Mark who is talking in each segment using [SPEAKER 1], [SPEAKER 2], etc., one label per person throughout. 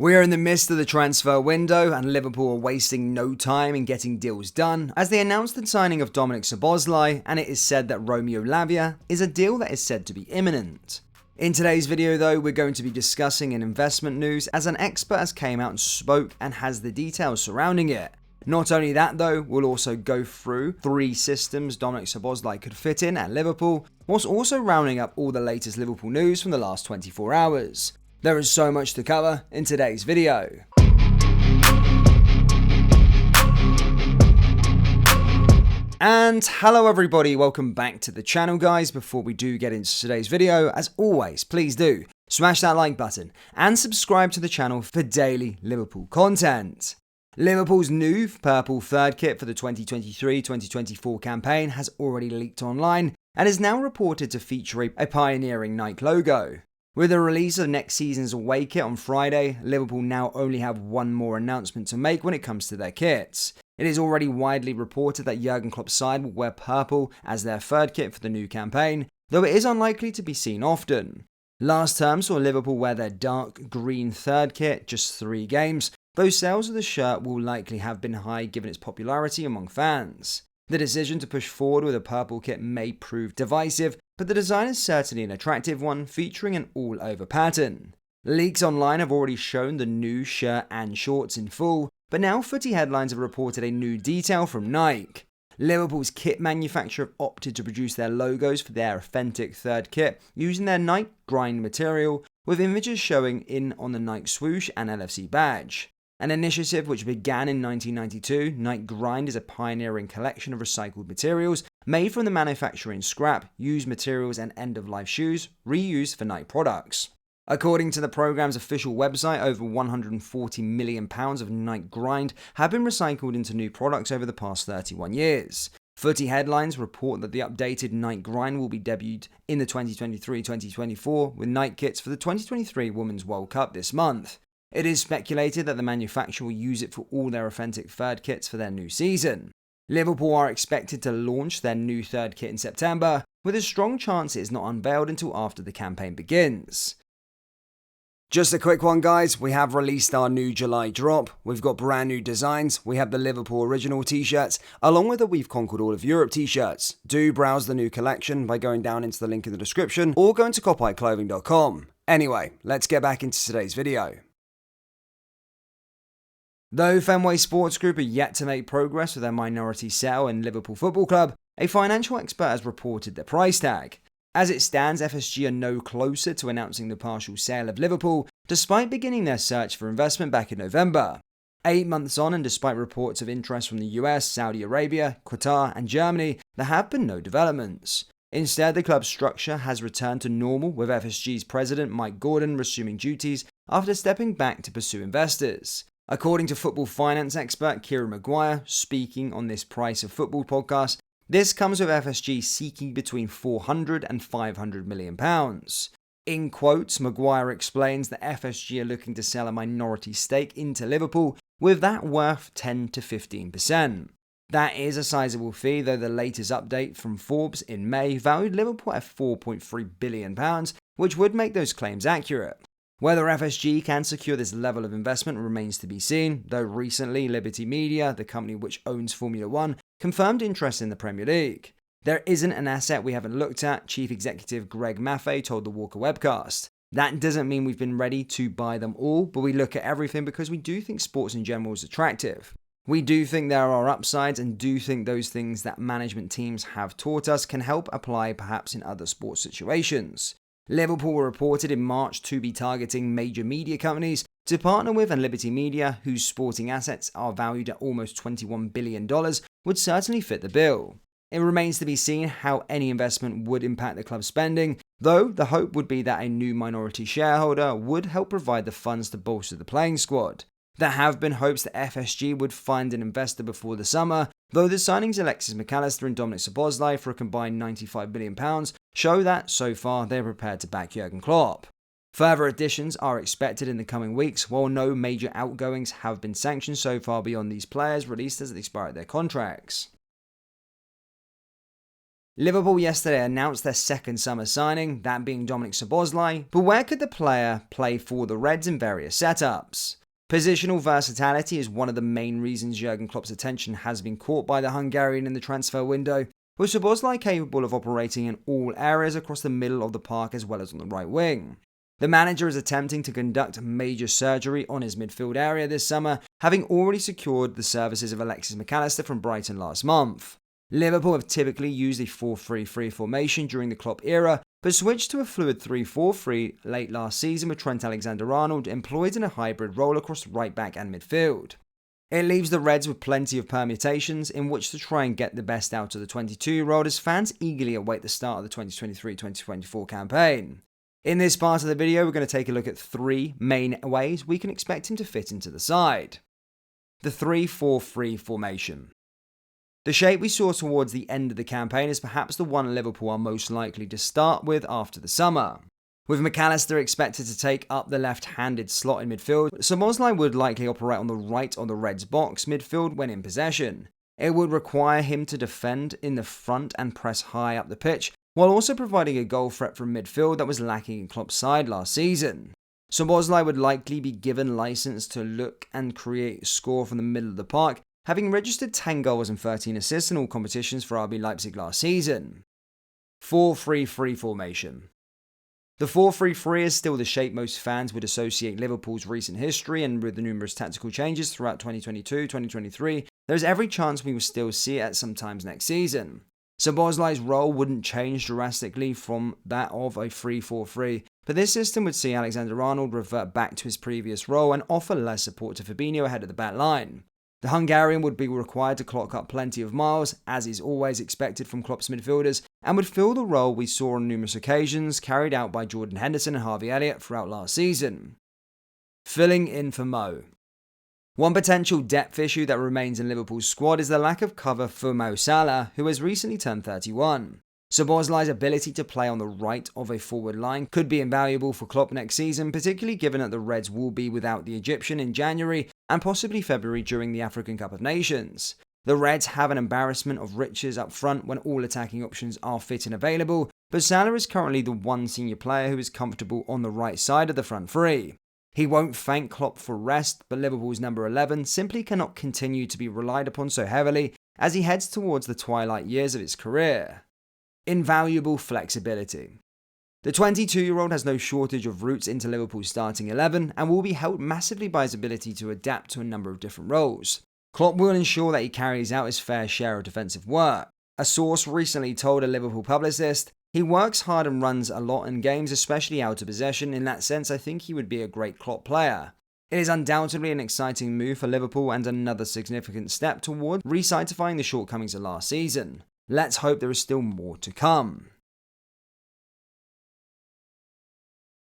[SPEAKER 1] We are in the midst of the transfer window and Liverpool are wasting no time in getting deals done as they announced the signing of Dominik Szoboszlai, and it is said that Romeo Lavia is a deal that is said to be imminent. In today's video though, we're going to be discussing an investment news as an expert has came out and spoke and has the details surrounding it. Not only that though, we'll also go through 3 systems Dominik Szoboszlai could fit in at Liverpool, whilst also rounding up all the latest Liverpool news from the last 24 hours. There is so much to cover in today's video. And hello everybody, welcome back to the channel guys. Before we do get into today's video, as always, please do smash that like button and subscribe to the channel for daily Liverpool content. Liverpool's new purple third kit for the 2023-2024 campaign has already leaked online and is now reported to feature a pioneering Nike logo. With the release of next season's away kit on Friday, Liverpool now only have one more announcement to make when it comes to their kits. It is already widely reported that Jurgen Klopp's side will wear purple as their third kit for the new campaign, though it is unlikely to be seen often. Last term saw Liverpool wear their dark green third kit just 3 games, though sales of the shirt will likely have been high given its popularity among fans. The decision to push forward with a purple kit may prove divisive, but the design is certainly an attractive one, featuring an all-over pattern. Leaks online have already shown the new shirt and shorts in full, but now footy headlines have reported a new detail from Nike. Liverpool's kit manufacturer have opted to produce their logos for their authentic third kit using their Nike grind material, with images showing in on the Nike swoosh and LFC badge. An initiative which began in 1992, Nike Grind is a pioneering collection of recycled materials made from the manufacturing scrap, used materials and end-of-life shoes, reused for Nike products. According to the programme's official website, over £140 million of Nike Grind have been recycled into new products over the past 31 years. Footy headlines report that the updated Nike Grind will be debuted in the 2023-2024 with Nike kits for the 2023 Women's World Cup this month. It is speculated that the manufacturer will use it for all their authentic third kits for their new season. Liverpool are expected to launch their new third kit in September, with a strong chance it is not unveiled until after the campaign begins. Just a quick one guys, we have released our new July drop. We've got brand new designs. We have the Liverpool original t-shirts, along with the We've Conquered All of Europe t-shirts. Do browse the new collection by going down into the link in the description or going to copyclothing.com. Anyway, let's get back into today's video. Though Fenway Sports Group are yet to make progress with their minority sale in Liverpool Football Club, a financial expert has reported their price tag. As it stands, FSG are no closer to announcing the partial sale of Liverpool, despite beginning their search for investment back in November. 8 months on, and despite reports of interest from the US, Saudi Arabia, Qatar and Germany, there have been no developments. Instead, the club's structure has returned to normal, with FSG's president Mike Gordon resuming duties after stepping back to pursue investors. According to football finance expert Kieran Maguire, speaking on this Price of Football podcast, this comes with FSG seeking between £400 and £500 million. In quotes, Maguire explains that FSG are looking to sell a minority stake into Liverpool, with that worth 10 to 15%. That is a sizable fee, though the latest update from Forbes in May valued Liverpool at £4.3 billion, which would make those claims accurate. Whether FSG can secure this level of investment remains to be seen, though recently Liberty Media, the company which owns Formula 1, confirmed interest in the Premier League. There isn't an asset we haven't looked at, Chief Executive Greg Maffei told the Walker webcast. That doesn't mean we've been ready to buy them all, but we look at everything because we do think sports in general is attractive. We do think there are upsides and do think those things that management teams have taught us can help apply perhaps in other sports situations. Liverpool were reported in March to be targeting major media companies to partner with, and Liberty Media, whose sporting assets are valued at almost $21 billion, would certainly fit the bill. It remains to be seen how any investment would impact the club's spending, though the hope would be that a new minority shareholder would help provide the funds to bolster the playing squad. There have been hopes that FSG would find an investor before the summer, though the signings Alexis McAllister and Dominik Szoboszlai for a combined £95 million show that, so far, they are prepared to back Jurgen Klopp. Further additions are expected in the coming weeks, while no major outgoings have been sanctioned so far beyond these players released as they expire their contracts. Liverpool yesterday announced their second summer signing, that being Dominik Szoboszlai, but where could the player play for the Reds in various setups? Positional versatility is one of the main reasons Jurgen Klopp's attention has been caught by the Hungarian in the transfer window, with Szboazlai capable of operating in all areas across the middle of the park as well as on the right wing. The manager is attempting to conduct major surgery on his midfield area this summer, having already secured the services of Alexis Mac Allister from Brighton last month. Liverpool have typically used a 4-3-3 formation during the Klopp era, but switched to a fluid 3-4-3 late last season with Trent Alexander-Arnold employed in a hybrid role across right back and midfield. It leaves the Reds with plenty of permutations in which to try and get the best out of the 22-year-old as fans eagerly await the start of the 2023-2024 campaign. In this part of the video, we're going to take a look at 3 main ways we can expect him to fit into the side. The 3-4-3 formation. The shape we saw towards the end of the campaign is perhaps the one Liverpool are most likely to start with after the summer. With Mac Allister expected to take up the left-handed slot in midfield, Szboazlai would likely operate on the right of the Reds' box midfield when in possession. It would require him to defend in the front and press high up the pitch, while also providing a goal threat from midfield that was lacking in Klopp's side last season. Szboazlai would likely be given license to look and create a score from the middle of the park, having registered 10 goals and 13 assists in all competitions for RB Leipzig last season. 4-3-3 formation. The 4-3-3 is still the shape most fans would associate Liverpool's recent history, and with the numerous tactical changes throughout 2022-2023, there is every chance we will still see it at some times next season. Szboazlai's role wouldn't change drastically from that of a 3-4-3, but this system would see Alexander-Arnold revert back to his previous role and offer less support to Fabinho ahead of the back line. The Hungarian would be required to clock up plenty of miles, as is always expected from Klopp's midfielders, and would fill the role we saw on numerous occasions carried out by Jordan Henderson and Harvey Elliott throughout last season. Filling in for Mo. One potential depth issue that remains in Liverpool's squad is the lack of cover for Mo Salah, who has recently turned 31. Szboazlai's ability to play on the right of a forward line could be invaluable for Klopp next season, particularly given that the Reds will be without the Egyptian in January and possibly February during the African Cup of Nations. The Reds have an embarrassment of riches up front when all attacking options are fit and available, but Salah is currently the one senior player who is comfortable on the right side of the front three. He won't thank Klopp for rest, but Liverpool's number 11 simply cannot continue to be relied upon so heavily as he heads towards the twilight years of his career. Invaluable flexibility. The 22-year-old has no shortage of routes into Liverpool's starting 11 and will be helped massively by his ability to adapt to a number of different roles. Klopp will ensure that he carries out his fair share of defensive work. A source recently told a Liverpool publicist, "He works hard and runs a lot in games, especially out of possession. In that sense, I think he would be a great Klopp player." It is undoubtedly an exciting move for Liverpool and another significant step toward re-citifying the shortcomings of last season. Let's hope there is still more to come.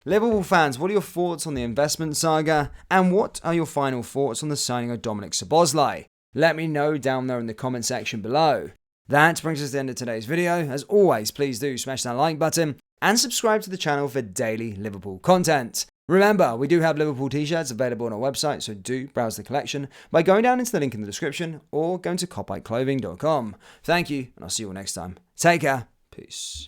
[SPEAKER 1] Liverpool fans, what are your thoughts on the investment saga? And what are your final thoughts on the signing of Dominik Szoboszlai? Let me know down there in the comment section below. That brings us to the end of today's video. As always, please do smash that like button and subscribe to the channel for daily Liverpool content. Remember, we do have Liverpool t-shirts available on our website, so do browse the collection by going down into the link in the description or going to copyclothing.com. Thank you, and I'll see you all next time. Take care. Peace.